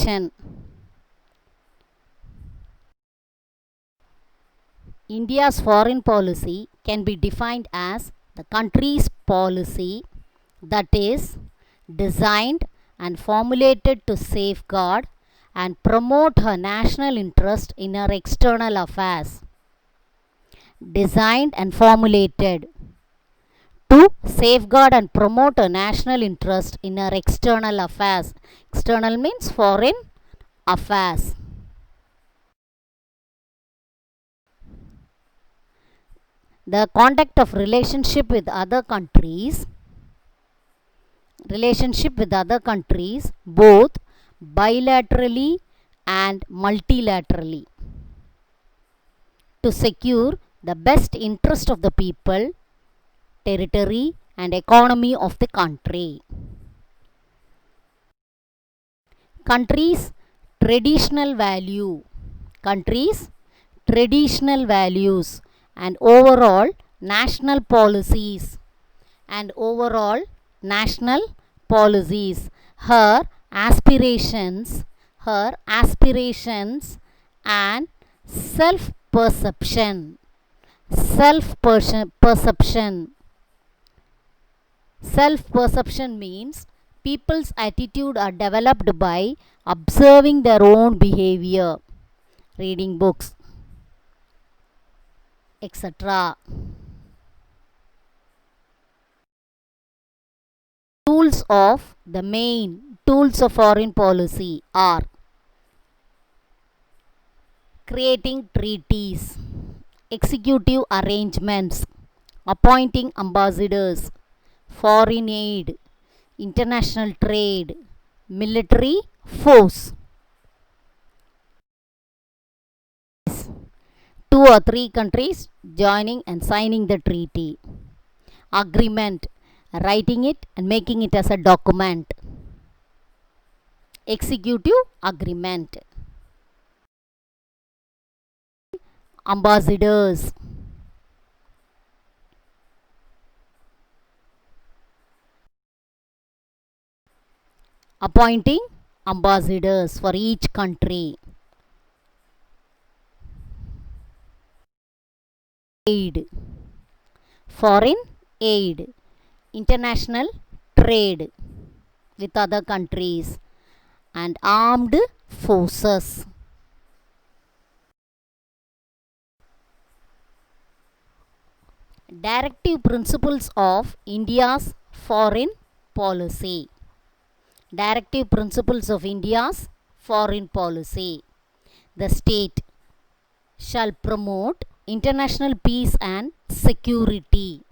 nation. India's foreign policy can be defined as the country's policy that is designed and formulated to safeguard and promote her national interest in her external affairs. Designed and formulated to safeguard and promote her national interest in her external affairs. External means foreign affairs. The conduct of relationship with other countries both bilaterally and multilaterally to secure the best interest of the people, territory and economy of the country. Countries' traditional values and overall national policies her aspirations and self perception means people's attitude are developed by observing their own behavior, reading books, etc. The main tools of foreign policy are creating treaties, executive arrangements, appointing ambassadors, foreign aid, international trade, military force. 2 or 3 countries joining and signing the treaty. Agreement, writing it and making it as a document. Executive agreement. Ambassadors. Appointing ambassadors for each country. Aid. Foreign aid. International trade with other countries and armed forces. Directive principles of India's foreign policy. Directive principles of India's foreign policy. The state shall promote international peace and security.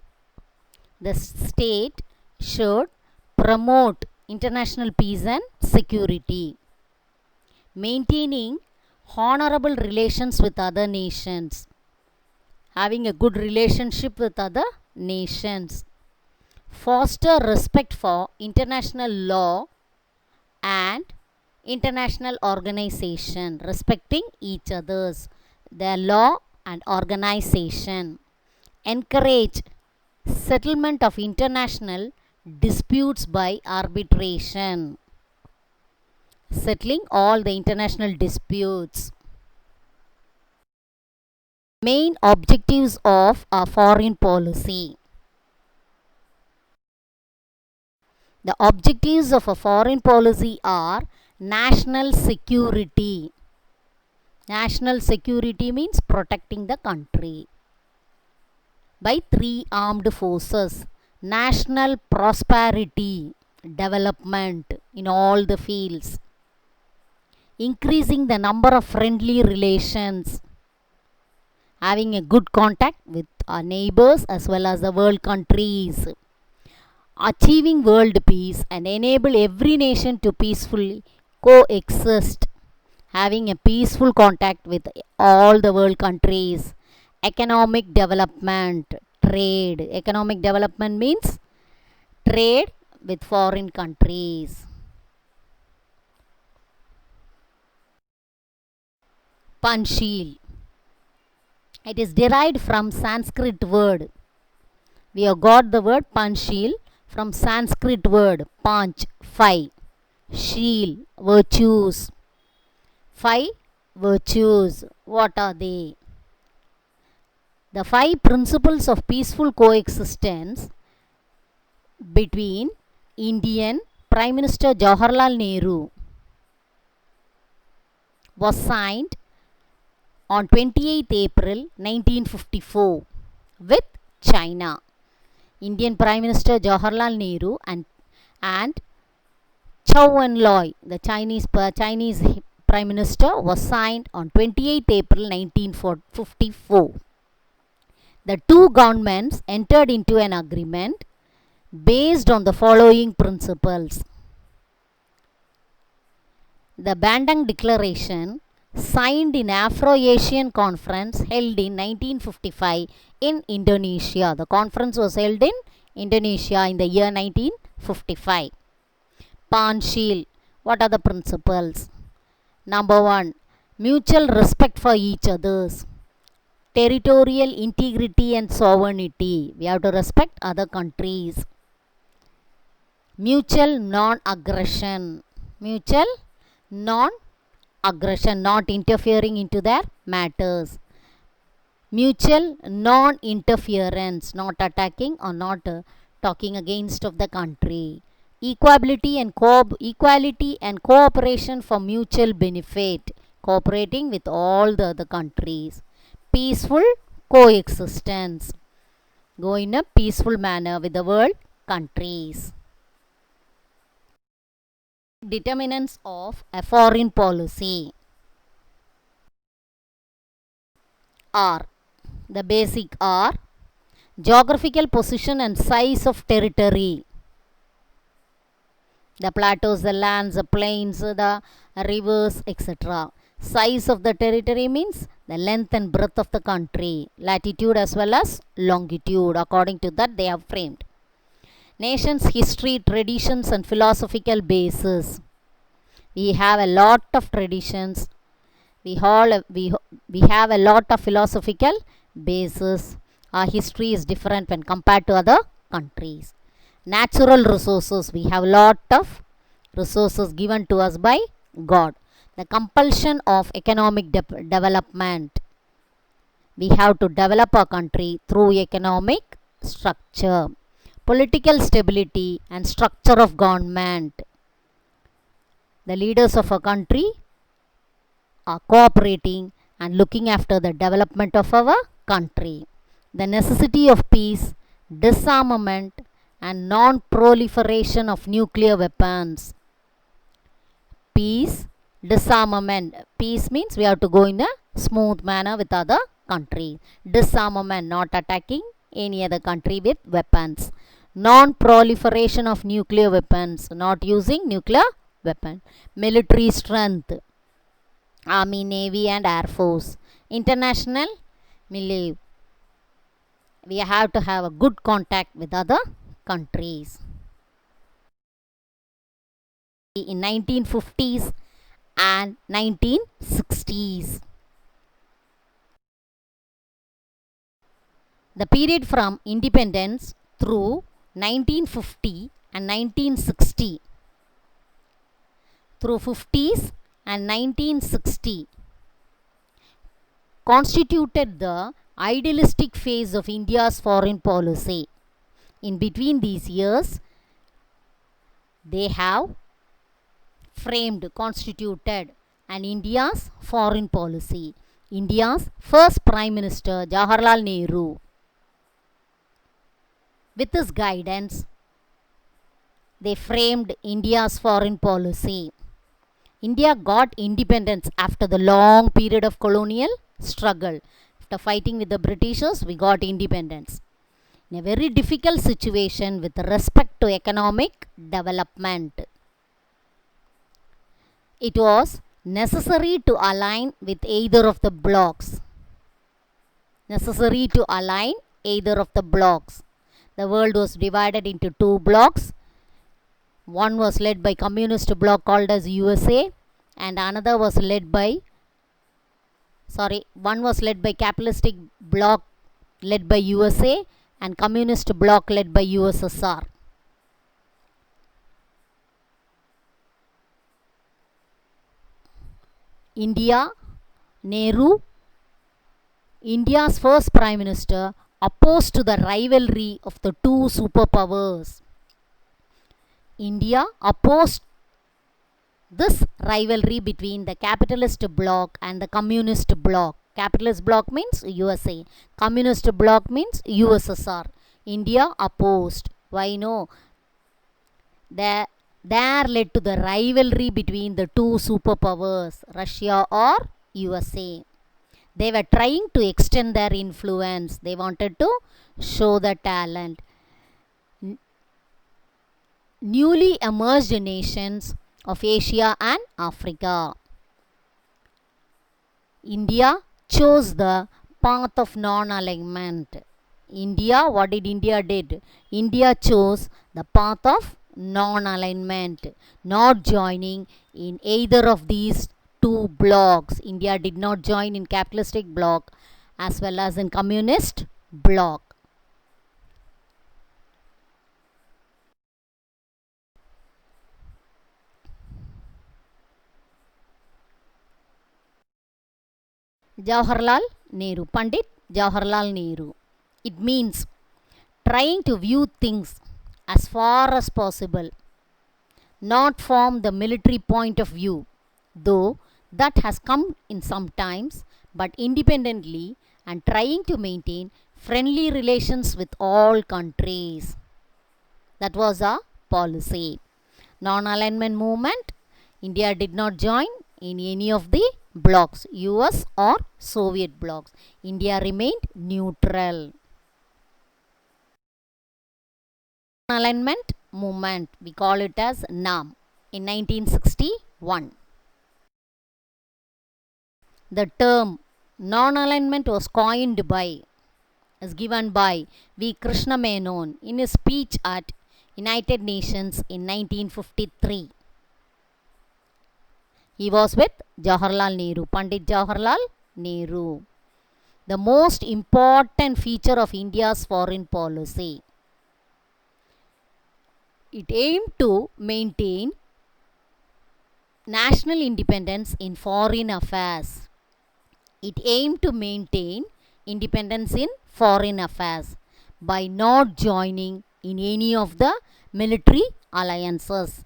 The state should promote international peace and security. Maintaining honorable relations with other nations. Having a good relationship with other nations. Foster respect for international law and international organization. Respecting each other's, their law and organization. Encourage settlement of international disputes by arbitration. Settling all the international disputes. Main objectives of our foreign policy. The objectives of a foreign policy are national security. National security means protecting the country by 3 armed forces. National prosperity, development in all the fields. Increasing the number of friendly relations. Having a good contact with our neighbors as well as the world countries. Achieving world peace and enable every nation to peacefully coexist. Having a peaceful contact with all the world countries. Economic development, trade. Economic development means trade with foreign countries. Panchsheel. It is derived from Sanskrit word. We have got the word Panchsheel from Sanskrit word Panch, 5. Sheel, virtues. 5 virtues. What are they? The 5 principles of peaceful coexistence between Indian Prime Minister Jawaharlal Nehru was signed on 28th April 1954 with China. Indian Prime Minister Jawaharlal Nehru and Chou Enlai, the Chinese Prime Minister, was signed on 28th April 1954. The two governments entered into an agreement based on the following principles. The Bandung Declaration, signed in Afro-Asian Conference held in 1955 in Indonesia. The conference was held in Indonesia in the year 1955. Panchsheel. What are the principles? Number 1. Mutual respect for each others. Territorial integrity and sovereignty. We have to respect other countries. Mutual non-aggression. Mutual non-aggression, not interfering into their matters. Mutual non-interference, not attacking or not talking against of the country. Equality and cooperation for mutual benefit, cooperating with all the other countries. Peaceful coexistence, go in a peaceful manner with the world countries. Determinants of a foreign policy are, the basic are geographical position and size of territory. The plateaus, the lands, the plains, the rivers, etc. Size of the territory means the length and breadth of the country, latitude as well as longitude. According to that, they have framed. Nation's history, traditions and philosophical basis. We have a lot of traditions. We have a lot of philosophical basis. Our history is different when compared to other countries. Natural resources. We have a lot of resources given to us by God. The compulsion of economic development. We have to develop our country through economic structure. Political stability and structure of government. The leaders of a country are cooperating and looking after the development of our country. The necessity of peace, disarmament and non-proliferation of nuclear weapons. Peace, disarmament. Peace means we have to go in a smooth manner with other countries. Disarmament, not attacking any other country with weapons. Non-proliferation of nuclear weapons, not using nuclear weapon. Military strength, Army, Navy and Air Force. International, we have to have a good contact with other countries. In 1950s and 1960s. The period from independence through 1950 and 1960. Through 50s and 1960 constituted the idealistic phase of India's foreign policy. In between these years, they have constituted an India's foreign policy. India's first Prime Minister Jawaharlal Nehru, with his guidance, they framed India's foreign policy. India got independence after the long period of colonial struggle. After fighting with the Britishers, we got independence. In a very difficult situation with respect to economic development. It was necessary to align with either of the blocks. Necessary to align either of the blocks. The world was divided into two blocks. One was led by communist bloc called as USA and another was led by one was led by capitalistic bloc led by USA and communist bloc led by USSR. India, Nehru, India's first Prime Minister, opposed to the rivalry of the two superpowers. India opposed this rivalry between the capitalist bloc and the communist bloc. Capitalist bloc means USA. Communist bloc means USSR. India opposed. Why no? There led to the rivalry between the two superpowers, Russia or USA. They were trying to extend their influence. They wanted to show the talent. Newly emerged nations of Asia and Africa. India chose the path of non-alignment. What did India did? India chose the path of non-alignment, not joining in either of these two blocs. India did not join in capitalistic bloc as well as in communist bloc. Jawaharlal Nehru, Pandit Jawaharlal Nehru. It means trying to view things as far as possible, not from the military point of view, though that has come in some times, but independently and trying to maintain friendly relations with all countries. That was our policy. Non-alignment movement, India did not join in any of the blocs, US or Soviet blocs. India remained neutral. Non-alignment movement, we call it as NAM, in 1961. The term non-alignment was given by V. Krishna Menon in his speech at United Nations in 1953. He was with Jawaharlal Nehru, Pandit Jawaharlal Nehru. The most important feature of India's foreign policy. It aimed to maintain national independence in foreign affairs. It aimed to maintain independence in foreign affairs by not joining in any of the military alliances,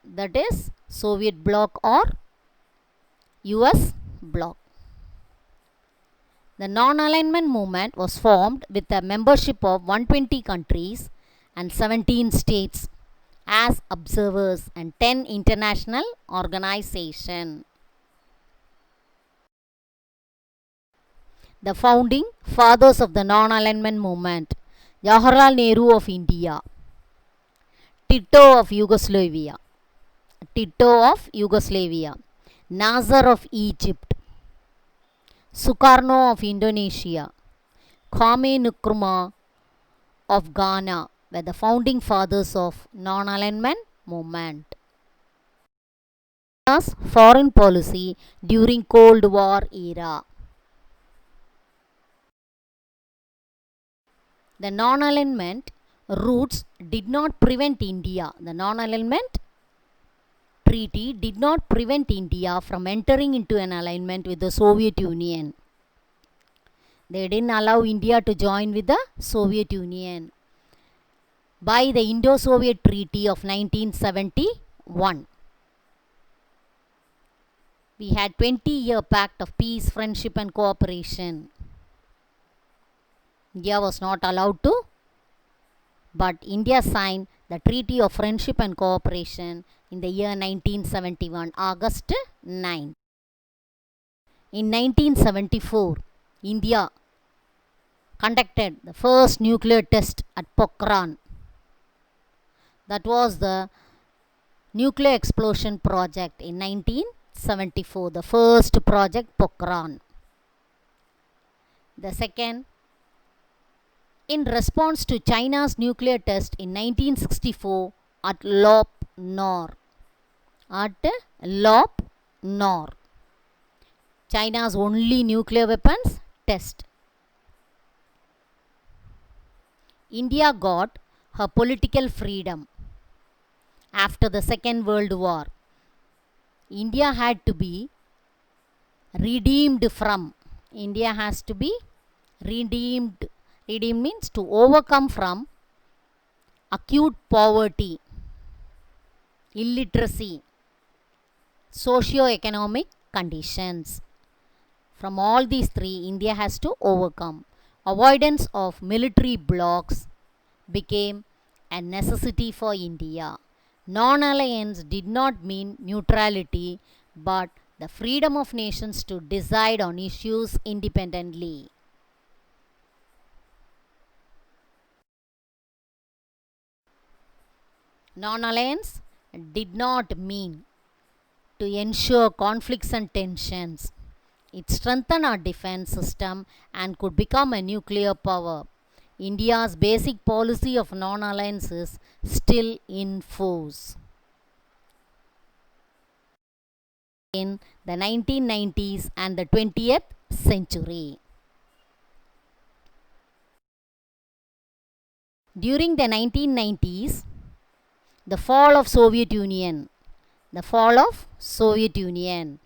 that is Soviet bloc or US bloc. The non-alignment movement was formed with a membership of 120 countries and 17 states as observers and 10 international organizations. The founding fathers of the non-alignment movement: Jawaharlal Nehru of India, Tito of Yugoslavia, Nasser of Egypt, Sukarno of Indonesia, Kwame Nkrumah of Ghana were the founding fathers of non-alignment movement. India's foreign policy during Cold War era. The non-alignment roots did not prevent India. The non-alignment treaty did not prevent India from entering into an alignment with the Soviet Union. They didn't allow India to join with the Soviet Union by the Indo-Soviet Treaty of 1971. We had 20-year pact of peace, friendship and cooperation. India was not allowed to, but India signed the Treaty of Friendship and Cooperation in the year 1971, August 9. In 1974, India conducted the first nuclear test at Pokhran. That was the nuclear explosion project in 1974, the first project Pokhran. The second, in response to China's nuclear test in 1964 at Lop Nor. China's only nuclear weapons test. India got her political freedom after the Second World War. India had to be redeemed from. India has to be redeemed. Redeemed means to overcome from acute poverty, illiteracy, socio-economic conditions. From all these three, India has to overcome. Avoidance of military blocs became a necessity for India. Non-alliance did not mean neutrality, but the freedom of nations to decide on issues independently. Non-alliance did not mean to ensure conflicts and tensions. It strengthened our defense system and could become a nuclear power. India's basic policy of non-alliance is still in force. In the 1990s and the 20th century. During the 1990s, the fall of Soviet Union. The fall of Soviet Union.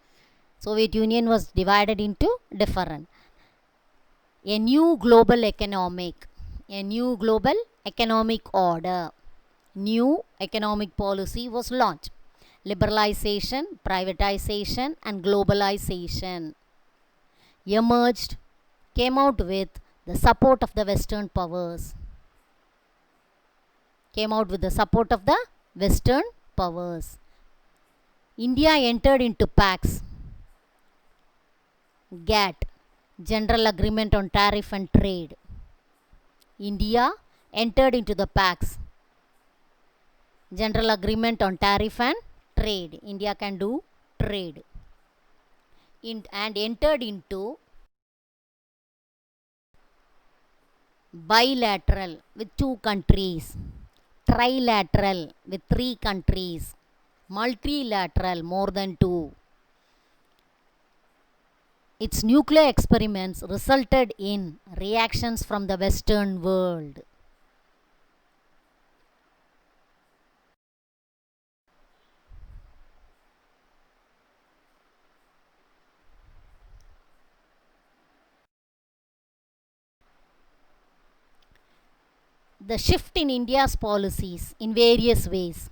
Soviet Union was divided into different. A new global economic order, new economic policy was launched. Liberalization, privatization and globalization emerged, came out with the support of the Western powers. India entered into PACS, GATT, General Agreement on Tariff and Trade. India entered into the PACS, General Agreement on Tariff and Trade. India can do trade. And entered into bilateral with 2 countries, trilateral with 3 countries, multilateral more than 2. Its nuclear experiments resulted in reactions from the Western world. The shift in India's policies in various ways.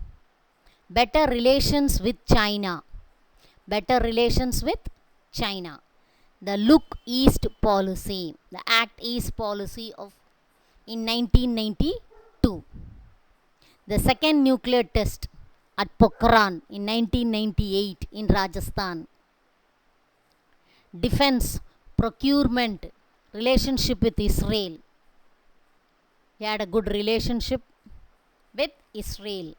Better relations with China. The Look East policy, the Act East policy of in 1992. The second nuclear test at Pokhran in 1998 in Rajasthan. Defense, procurement, relationship with Israel. He had a good relationship with Israel.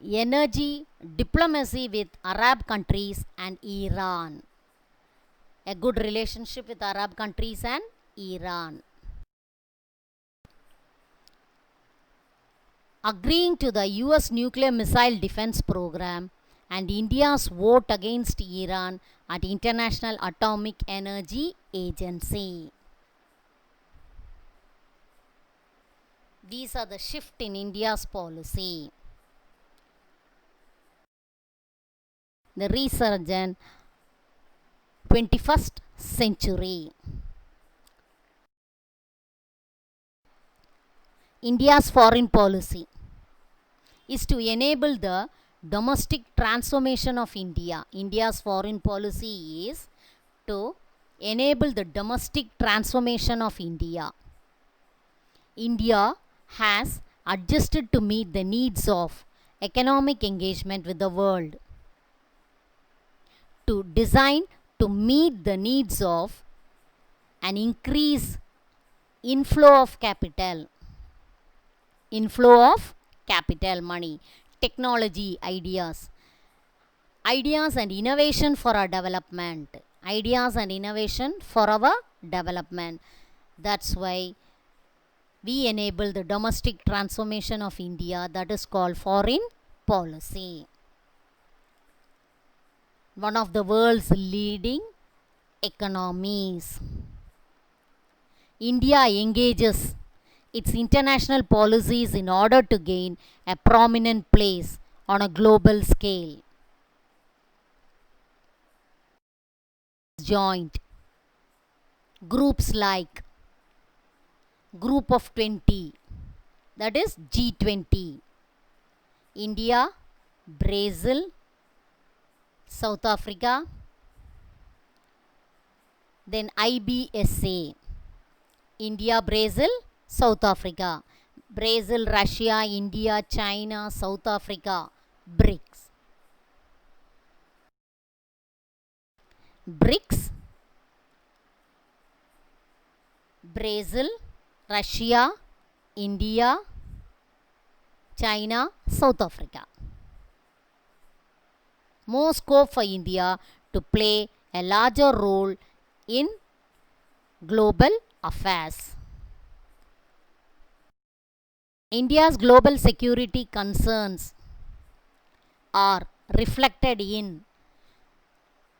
Energy, diplomacy with Arab countries and Iran. A good relationship with Arab countries and Iran. Agreeing to the US nuclear missile defense program and India's vote against Iran at International Atomic Energy Agency. These are the shift in India's policy. The resurgent 21st century. India's foreign policy is to enable the domestic transformation of India. India's foreign policy is to enable the domestic transformation of India. India has adjusted to meet the needs of economic engagement with the world. To design to meet the needs of an increased inflow of capital, money, technology, ideas and innovation for our development. That's why we enable the domestic transformation of India, that is called foreign policy. One of the world's leading economies. India engages its international policies in order to gain a prominent place on a global scale. joined groups like Group of 20, that is G20. India, Brazil, South Africa, then IBSA. India, Brazil, South Africa. Brazil, Russia, India, China, South Africa. BRICS. BRICS, Brazil, Russia, India, China, South Africa. More scope for India to play a larger role in global affairs. India's global security concerns are reflected in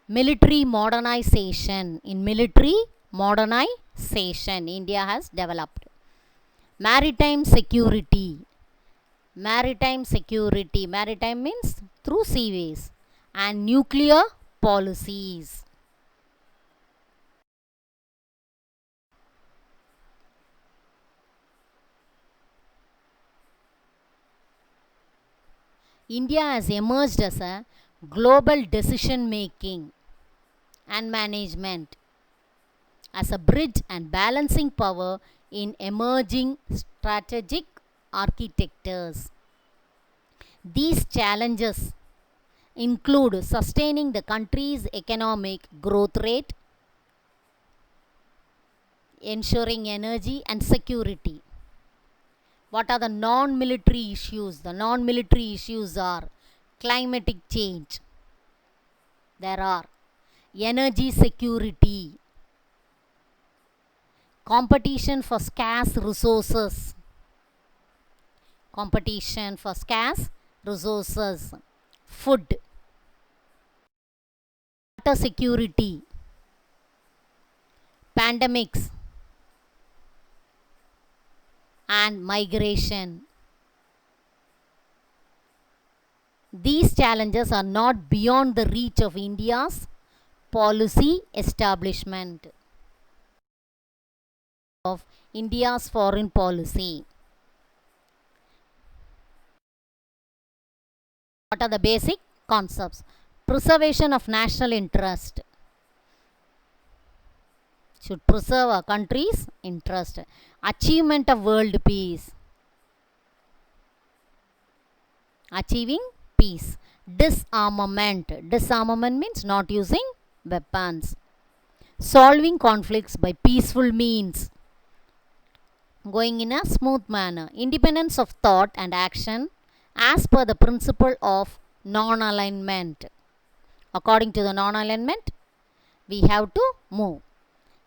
military modernization. In military modernization, India has developed. Maritime security. Maritime security. Maritime means through seaways. And nuclear policies. India has emerged as a global decision making and management, as a bridge and balancing power in emerging strategic architectures. These challenges include sustaining the country's economic growth rate, ensuring energy and security. What are the non-military issues? The non-military issues are climatic change. There are energy security, competition for scarce resources, competition for scarce resources, food, water security, pandemics, and migration. These challenges are not beyond the reach of India's policy establishment. Of India's foreign policy. What are the basic concepts? Preservation of national interest. Should preserve a country's interest. Achievement of world peace. Achieving peace. Disarmament. Disarmament means not using weapons. Solving conflicts by peaceful means. Going in a smooth manner. Independence of thought and action as per the principle of non-alignment. According to the non-alignment, we have to move.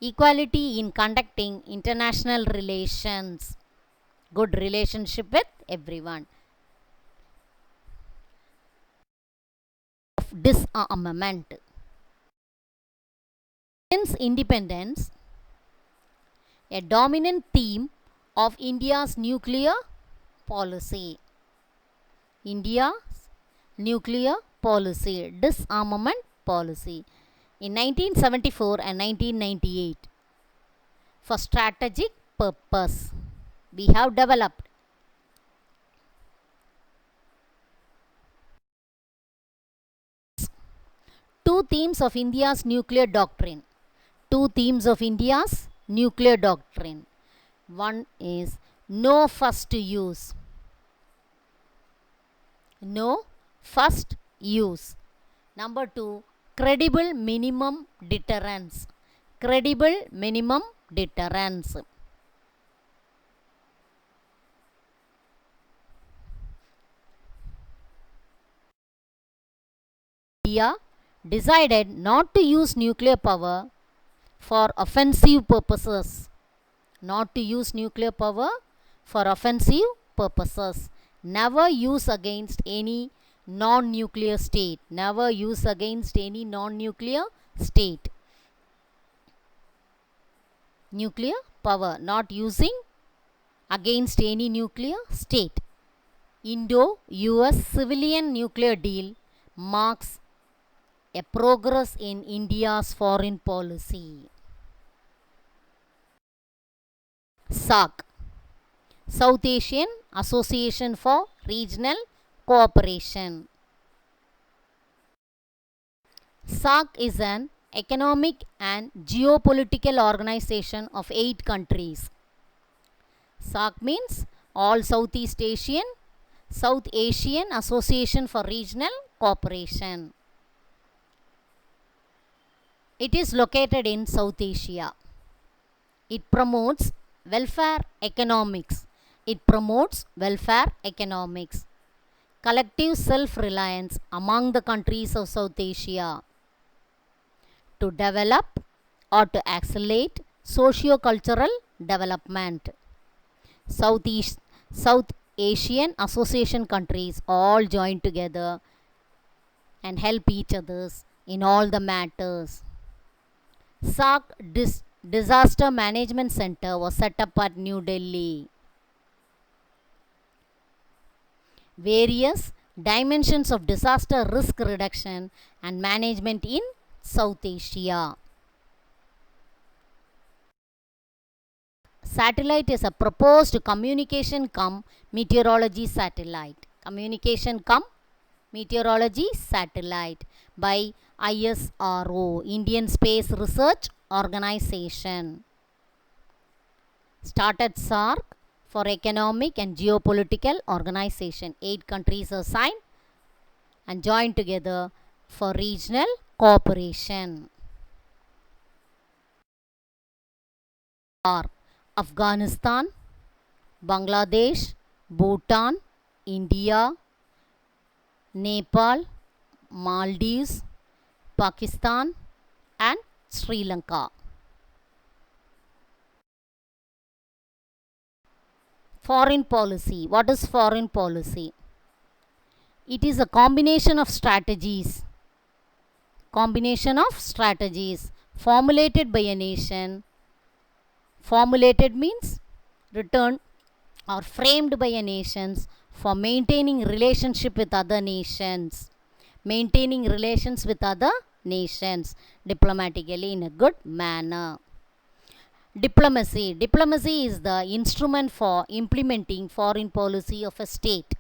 Equality in conducting international relations. Good relationship with everyone. Of disarmament. Since independence, a dominant theme of India's nuclear policy. India's nuclear policy, disarmament policy. In 1974 and 1998, for strategic purpose, we have developed two themes of India's nuclear doctrine. Two themes of India's nuclear doctrine. One is no first use. No first use. Number two, credible minimum deterrence. Credible minimum deterrence. India decided not to use nuclear power for offensive purposes. Not to use nuclear power for offensive purposes. Never use against any non-nuclear state. Never use against any non-nuclear state. Nuclear power not using against any nuclear state. Indo-US civilian nuclear deal marks A progress in India's foreign policy. SAARC, South Asian Association for Regional Cooperation. SAARC is an economic and geopolitical organization of 8 countries. SAARC means All Southeast Asian Association for Regional Cooperation. It is located in South Asia. It promotes welfare economics. Collective self-reliance among the countries of South Asia to develop or to accelerate socio-cultural development. South Asian Association countries all join together and help each others in all the matters. SAARC Disaster Management Center was set up at New Delhi. Various dimensions of disaster risk reduction and management in South Asia. Satellite is a proposed communication cum meteorology satellite. By ISRO, Indian Space Research Organization. Started SAARC for economic and geopolitical organization. 8 countries are signed and joined together for regional cooperation. Are Afghanistan, Bangladesh, Bhutan, India, Nepal, Maldives, Pakistan and Sri Lanka. Foreign policy. What is foreign policy? It is a combination of strategies formulated by a nation. Formulated means written or framed by a nations for maintaining relationship with other nations. Diplomatically in a good manner. Diplomacy is the instrument for implementing foreign policy of a state.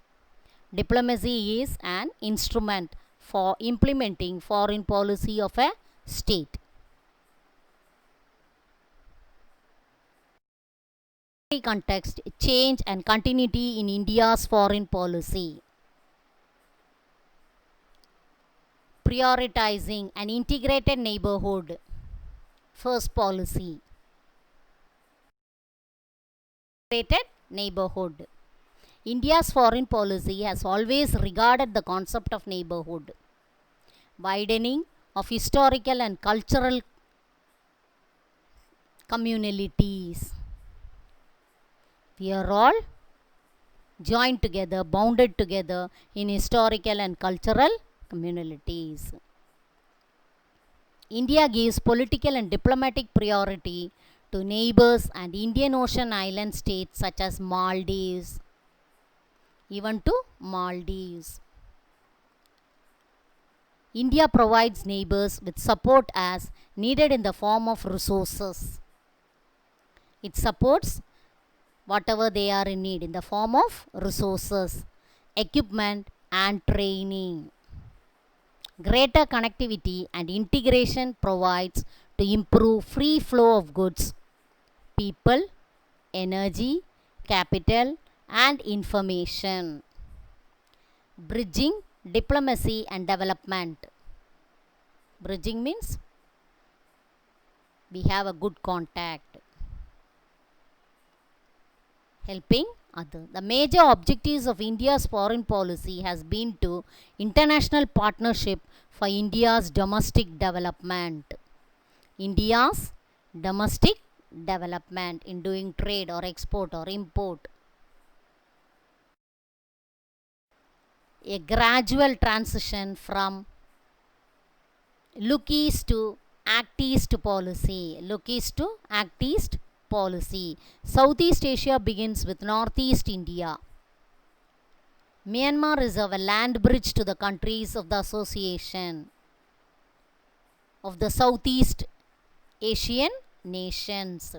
Diplomacy is an instrument for implementing foreign policy of a state. Context, change and continuity in India's foreign policy. Prioritizing an integrated neighborhood. First policy. India's foreign policy has always regarded the concept of neighborhood, widening of historical and cultural communalities. We are all joined together, bounded together in historical and cultural communalities. India gives political and diplomatic priority to neighbors and Indian Ocean island states such as Maldives. India provides neighbors with support as needed in the form of resources. It supports whatever they are in need in the form of resources, equipment and training. Greater connectivity and integration provides to improve free flow of goods, people, energy, capital and information. Bridging diplomacy and development. Bridging means we have a good contact. Helping others. The major objectives of India's foreign policy has been to international partnership for India's domestic development. In doing trade or export or import. A gradual transition from look east to act east policy. Southeast Asia begins with Northeast India. Myanmar is our land bridge to the countries of the association. of the Southeast Asian nations.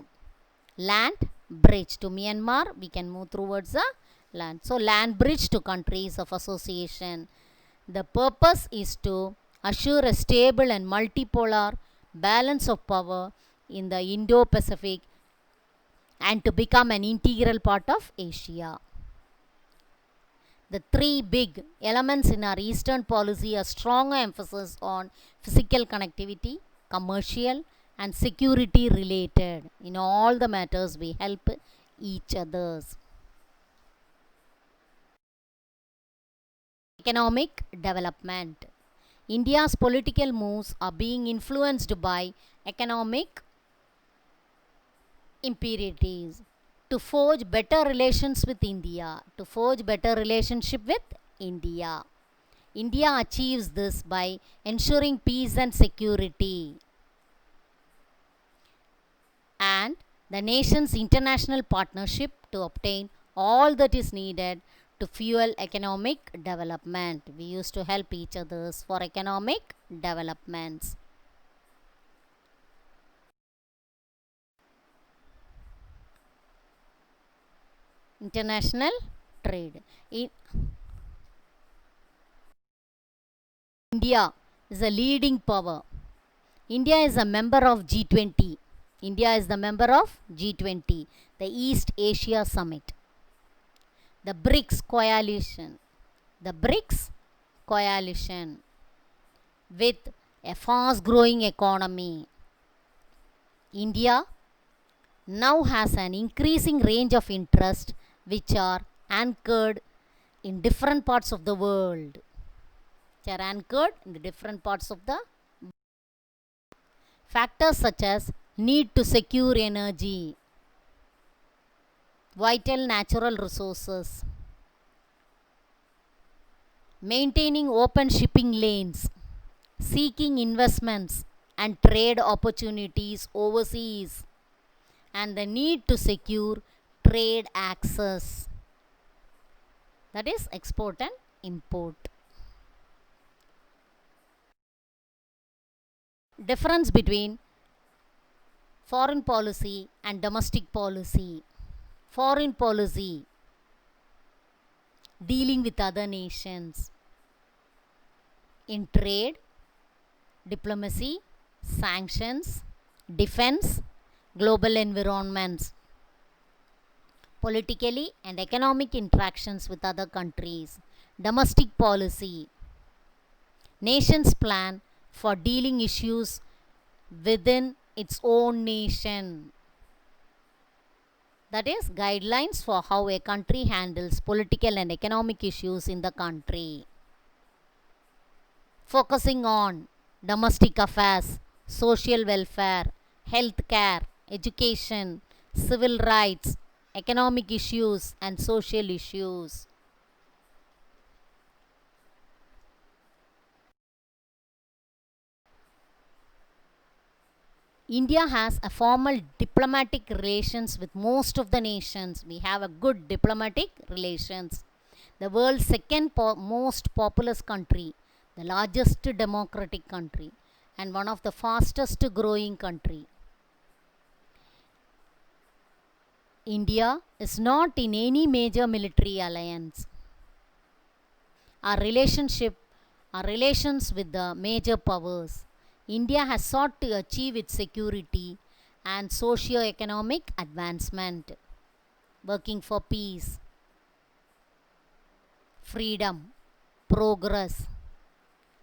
Land bridge to Myanmar, we can move towards the land. So land bridge to countries of association. The purpose is to assure a stable and multipolar balance of power in the Indo-Pacific and to become an integral part of Asia. The three big elements in our Eastern policy are strong emphasis on physical connectivity, commercial and security related. In all the matters we help each others. Economic development. India's political moves are being influenced by economic imperatives to forge better relations with India, to forge better relationship with India. India achieves this by ensuring peace and security and the nation's international partnership to obtain all that is needed to fuel economic development. We used to help each others for economic developments. International trade. India is a leading power. India is a member of G20. India is the member of G20, the East Asia Summit. The BRICS coalition. The BRICS coalition with a fast growing economy. India now has an increasing range of interests which are anchored in different parts of the world. Which are anchored in the different parts of the world. Factors such as need to secure energy, vital natural resources, maintaining open shipping lanes, seeking investments and trade opportunities overseas, and the need to secure trade access, that is export and import. Difference between foreign policy and domestic policy. Foreign policy, dealing with other nations in trade, diplomacy, sanctions, defense, global environments, politically and economic interactions with other countries. Domestic policy, nations plan for dealing issues within its own nation. That is guidelines for how a country handles political and economic issues in the country. Focusing on domestic affairs, social welfare, health care, education, civil rights, economic issues and social issues. India has a formal diplomatic relations with most of the nations. We have a good diplomatic relations. The world's second most populous country, the largest democratic country, and one of the fastest growing country. India is not in any major military alliance. Our relations with the major powers. India has sought to achieve its security and socio-economic advancement, working for peace, freedom, progress,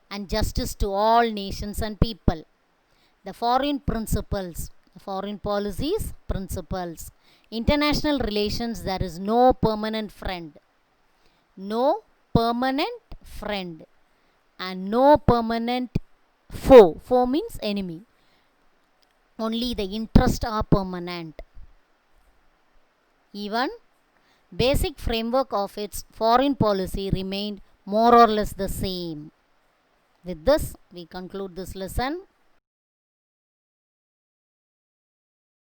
and justice to all nations and people. The foreign principles, the foreign policies, principles. International relations, there is no permanent friend. No permanent friend and no permanent foe. Foe means enemy. Only the interests are permanent. Even basic framework of its foreign policy remained more or less the same. With this, we conclude this lesson.